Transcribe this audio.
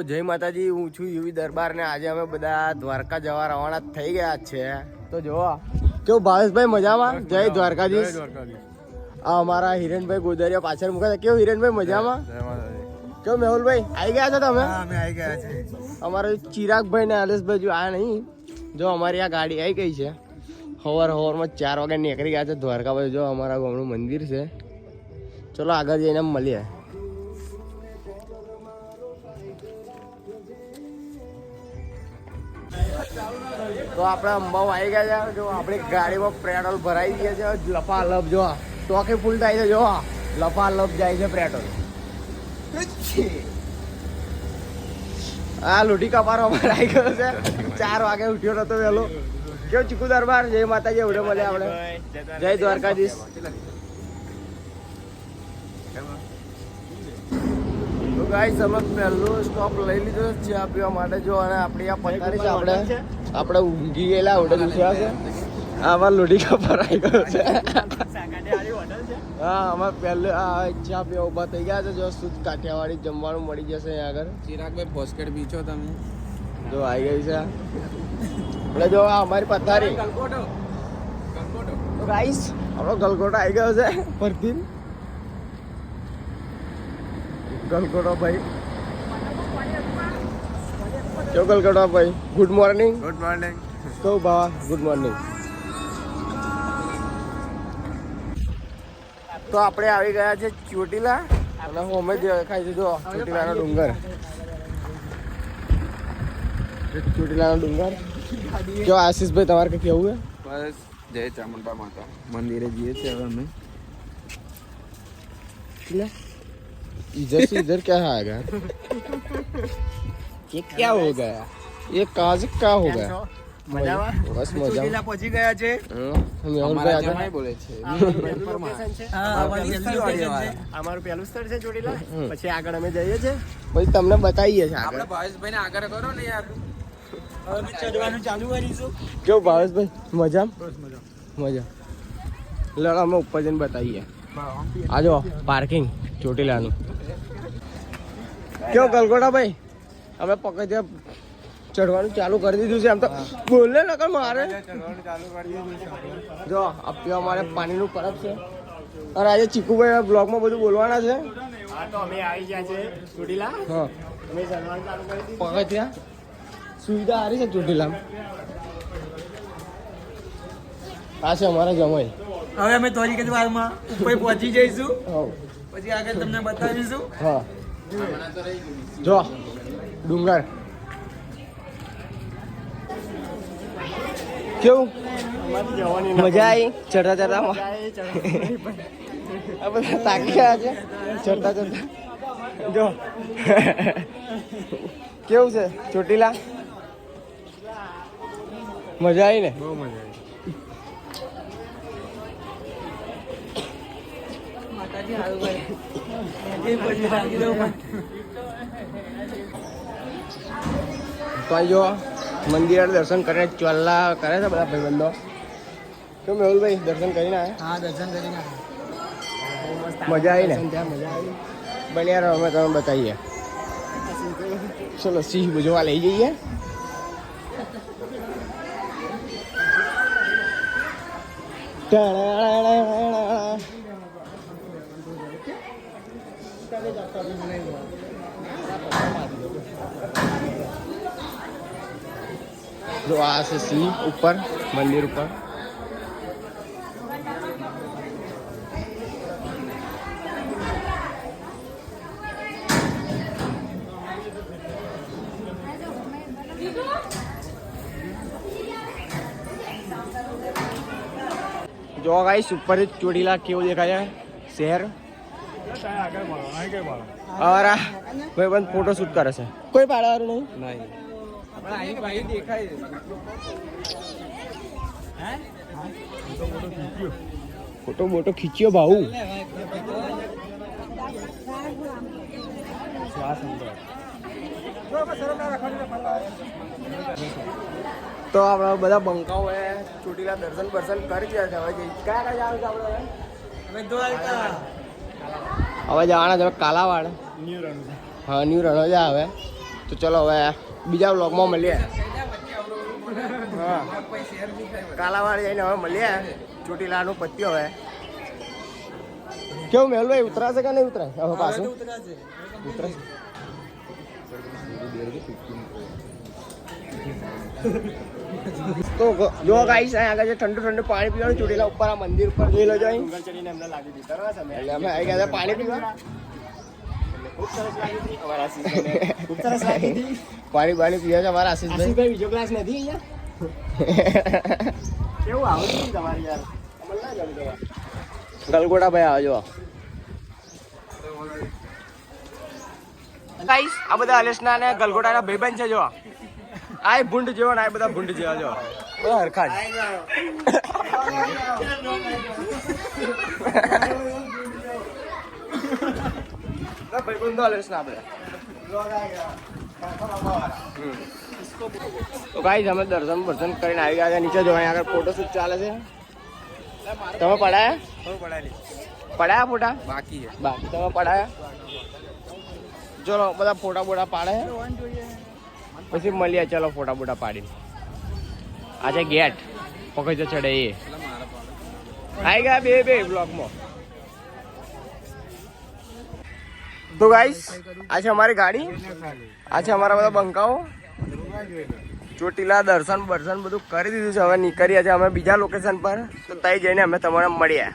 જય માતાજી, હું છું યુવી દરબાર ને આજે અમે બધા દ્વારકા જવા રવાના થઈ ગયા છે. તો જો કેવું ભાવેશભાઈ મજામાં? જય દ્વારકાધીશ. આ અમારા હિરેનભાઈ ગોદરિયા પાછળ મૂકા છે. કેવું હિરેનભાઈ મજામાં? કેવું મેહુલભાઈ આવી ગયા છો તમે? અમે આવી ગયા છે. અમારા ચિરાગભાઈ ને આલેશભાઈ જો આ નહીં, જો અમારી આ ગાડી આવી ગઈ છે. સવારમાં 4 વાગે નીકળી ગયા છે દ્વારકા બાજુ. જો અમારા ગામનું મંદિર છે. ચલો આગળ જઈને મળીએ. તો આપણે અંબાવ આવી ગયા છે. જો આપણી ગાડીમાં પેટ્રોલ ભરાઈ ગયા છે. લપાલપ જો ટોકી ફૂલ થાય છે. જો લપાલપ જાય છે પેટ્રોલ. આ લોઢી કપારો અમારે આવી ગયો છે. 4 વાગે ઉઠ્યો નતો વહેલો. કેવું ચીકુ દરબાર? જય માતાજી. એવડે મળે આપણે. જય દ્વારકાધીશ. તો ગાઈસ અમે પહેલો સ્ટોપ લઈ લીધો ચા પીવા માટે. જો અને આપણી આ પથારી છે. આપણે ઊંઘી ગયેલા હોટલ ઉઠ્યા છે. આમાં લોઢી કપાર આવી ગયો છે. હા, અમે પહેલે આ ચા પીવા ઉભા થઈ ગયા છે. જો શુદ્ધ કાઠિયાવાડી જમવાનું મળી જશે અહીંયા આગળ. ચિરાગભાઈ પોસ્કેટ બીચો તમે જો આવી ગઈ છે એટલે જો આ અમારી પથારી. તો ગાઈસ આપણો ગલગોટો આવી ગયો છે ફરતી. ગલગોટો ભાઈ, કેવો ગલગોટો ભાઈ? Good morning. Good morning. તો બાવા ગુડ મોર્નિંગ. તો આપણે આવી ગયા છે ચોટીલા અને અમે દેખાય છે જો ચોટીલાનો ડુંગર. ચોટીલાનો ડુંગર. જો આશીષભાઈ તમારે કઈ કેવું છે? બસ જય ચામુંડા માતા મંદિરે જઈએ છીએ હવે અમે. इधर से इधर क्या आएगा? ये क्या हो गया? ये कहाँ से क्या हो गया? બસ મજા પહોંચી ગયા છે. અમારા જમાઈ બોલે છે. અમારું પહેલું સ્થળ છે ચોટીલા. પછી આગળ અમે જઈએ છીએ, પછી તમને બતાવીએ છીએ આગળ. આપણે ભાવેશભાઈને આગળ કરો ને યાર. હવે ચડવાનું ચાલુ કરીશું. કેવું ભાવેશભાઈ? મજા મજા. લડ અમે ઉપર જઈને બતાવીએ. આ જો પાર્કિંગ ચોટીલાનું. કેવો ગલગોટા ભાઈ? અમે પકડ ચડવાનું ચાલુ કરી દીધું છે. આમ તો બોલે નકર મારે. જો આ પીવા મારે પાણીનું પરબ છે. અને આજે ચીકુભાઈ બ્લોગમાં બધું બોલવાના છે. હા, તો અમે આવી ગયા છે ચોટીલા. હા, અમે ચડવાનું ચાલુ કરી દીધું. પકડ ત્યાં સુવિધા સારી છે ચોટીલામાં. આ છે અમારા જમાઈ. હવે અમે થોડીક જ વારમાં ઉપર પહોંચી જઈશું. પછી આગળ તમને બતાવીશું. હા, જો ડુંગર કેવું મજા આવી ચડતા ચડતા. આ બધા તાકી ગયા છે ચડતા ચડતા. જો કેવું છે ચોટીલા? મજા આવી ને? બહુ મજા આવી. તો જો મંદિર દર્શન કરીને ચોલ્લા કરે છે બધા ભાઈબંધો. કેમ મેહુલભાઈ દર્શન કરીને આવ્યા? હા, દર્શન કરીને મજા આવી ને? મજા આવી. બન્યા રહો, અમે તમે બતાવીએ. ચલો સિંહ જોવા લઈ જઈએ. જો આ છે સિંહ ઉપર મંદિર ઉપર. જો ગાઈસ ઉપર ચોટીલા કેવું દેખાય છે શહેર. અરે ભાઈ બંધ ફોટો શૂટ કરે છે. કોઈ પાડવાનું નહીં. ફોટો મોટો ખીચ્યો ભાऊ. તો આપણે બધા બંકાઓ ચોટીલા દર્શન બર્શન કરી ગયા છે. હવે ક્યાં જવાનું છે આપણે? હવે જવાના છે કાલાવાડ. હા, ન્યુ રણોજા. હવે તો ચલો હવે બીજા વ્લોગમાં મળીએ. હા કાલાવાડી જઈને હવે મળીએ. ચોટીલાનું પત્યો હવે કેવું મેલભાઈ ઉતરાશે કે નહીં ઉતરાય હવે પાછું ઉતરાશે. તો જો ગાઈસ આગળ જે ઠંડુ ઠંડુ પાણી પીવાનું ચોટીલા ઉપર આ મંદિર ઉપર જોઈ લો. અહીં ચડીને અમને લાગી હતી એટલે અમે આવી ગયા પાણી પીવા. ખૂબ સરસ લાગી હતી અમારા આશીષભાઈને. ખૂબ સરસ લાગી હતી. પાણી પીવા છે અમારા આશીષભાઈ. બીજો ક્લાસ નથી અહીંયા. કેવું આવડતું તમારી યાર અમને ના ગમતું. ગલગોટા ભાઈ આવજો. ગાઈસ આ બધા અલેશના ને ગલગોટાના ભાઈબંધ છે. જો આ ભૂંડ જેવો ને આ બધા ભૂંડ જેવા જો બધા હરખા જ. ભાઈબંધો અલેશના આપણે. તો ગાઈસ અમે દર્શન કરીને આવી ગયા છે નીચે. જો અહીં આગળ ફોટોશૂટ ચાલે છે. તમે પડાયા ફોટા બાકી તમે પડાયા. ચલો બધા ફોટા બોટા પાડે પછી મળીએ. ચલો ફોટા બોટા પાડીને આ છે ગેટ પકડજો ચડે એ આવી ગયા બે બ્લોકમાં. તો ગાઈસ આ છે અમારી ગાડી. આ છે અમારા બધા બંકાઓ. ચોટીલા દર્શન બધું કરી દીધું છે. હવે નીકળ્યા છે અમે બીજા લોકેશન પર. તો ત્યાં જઈને અમે તમારે મળીએ.